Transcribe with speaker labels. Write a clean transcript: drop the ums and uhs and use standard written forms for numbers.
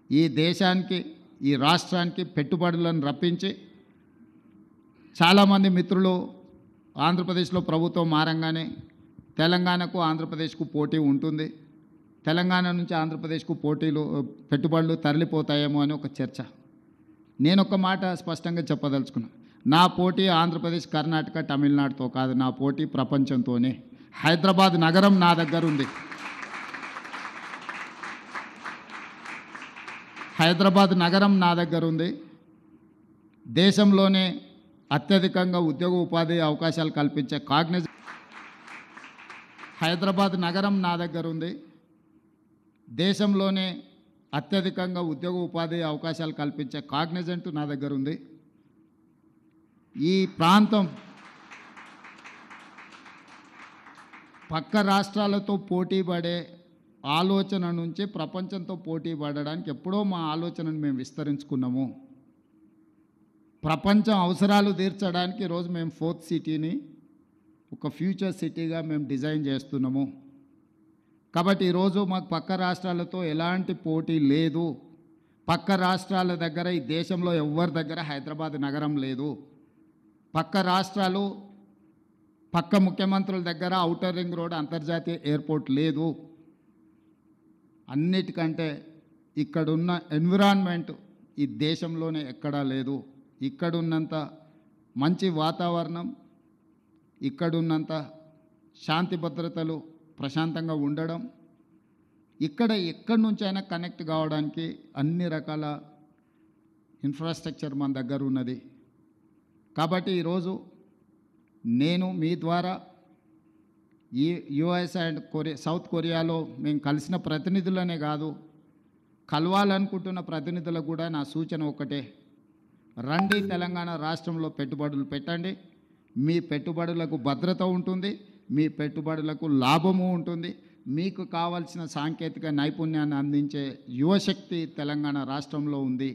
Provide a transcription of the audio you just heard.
Speaker 1: ఈ దేశానికి ఈ రాష్ట్రానికి పెట్టుబడులను రప్పించి చాలామంది మిత్రులు ఆంధ్రప్రదేశ్లో ప్రభుత్వం మారంగానే తెలంగాణకు ఆంధ్రప్రదేశ్కు పోటీ ఉంటుంది, తెలంగాణ నుంచి ఆంధ్రప్రదేశ్కు పెట్టుబడులు తరలిపోతాయేమో అని ఒక చర్చ. నేను ఒక మాట స్పష్టంగా చెప్పదలుచుకున్నాను. నా పోటీ ఆంధ్రప్రదేశ్, కర్ణాటక, తమిళనాడుతో కాదు, నా పోటీ ప్రపంచంతోనే. హైదరాబాద్ నగరం నా దగ్గర ఉంది. హైదరాబాద్ నగరం నా దగ్గర ఉంది. దేశంలోనే అత్యధికంగా ఉద్యోగ ఉపాధి అవకాశాలు కల్పించే హైదరాబాద్ నగరం నా దగ్గర ఉంది. దేశంలోనే అత్యధికంగా ఉద్యోగ ఉపాధి అవకాశాలు కల్పించే కాగ్నిజెంట్ నా దగ్గర ఉంది. ఈ ప్రాంతం పక్క రాష్ట్రాలతో పోటీ పడే ఆలోచన నుంచి ప్రపంచంతో పోటీ పడడానికి ఎప్పుడో మా ఆలోచనను మేము విస్తరించుకున్నాము. ప్రపంచం అవసరాలు తీర్చడానికి ఈరోజు మేము 4th సిటీని ఒక ఫ్యూచర్ సిటీగా మేము డిజైన్ చేస్తున్నాము. కాబట్టి ఈరోజు మాకు పక్క రాష్ట్రాలతో ఎలాంటి పోటీ లేదు. పక్క రాష్ట్రాల దగ్గర ఈ దేశంలో ఎవరి దగ్గర హైదరాబాద్ నగరం లేదు. పక్క రాష్ట్రాలు పక్క ముఖ్యమంత్రుల దగ్గర ఔటర్ రింగ్ రోడ్ అంతర్జాతీయ ఎయిర్పోర్ట్ లేదు. అన్నిటికంటే ఇక్కడున్న ఎన్విరాన్మెంట్ ఈ దేశంలోనే ఎక్కడా లేదు. ఇక్కడున్నంత మంచి వాతావరణం, ఇక్కడున్నంత శాంతి భద్రతలు, ప్రశాంతంగా ఉండడం, ఎక్కడి నుంచైనా కనెక్ట్ కావడానికి అన్ని రకాల ఇన్ఫ్రాస్ట్రక్చర్ మన దగ్గర ఉన్నది. కాబట్టి ఈరోజు నేను మీ ద్వారా ఈ యుఎస్ అండ్ సౌత్ కొరియాలో మేము కలిసిన ప్రతినిధులనే కాదు, కలవాలనుకుంటున్న ప్రతినిధులకు కూడా నా సూచన ఒకటే: రండి, తెలంగాణ రాష్ట్రంలో పెట్టుబడులు పెట్టండి. మీ పెట్టుబడులకు భద్రత ఉంటుంది, మీ పెట్టుబడులకు లాభము ఉంటుంది. మీకు కావాల్సిన సాంకేతిక నైపుణ్యాన్ని అందించే యువశక్తి తెలంగాణ రాష్ట్రంలో ఉంది.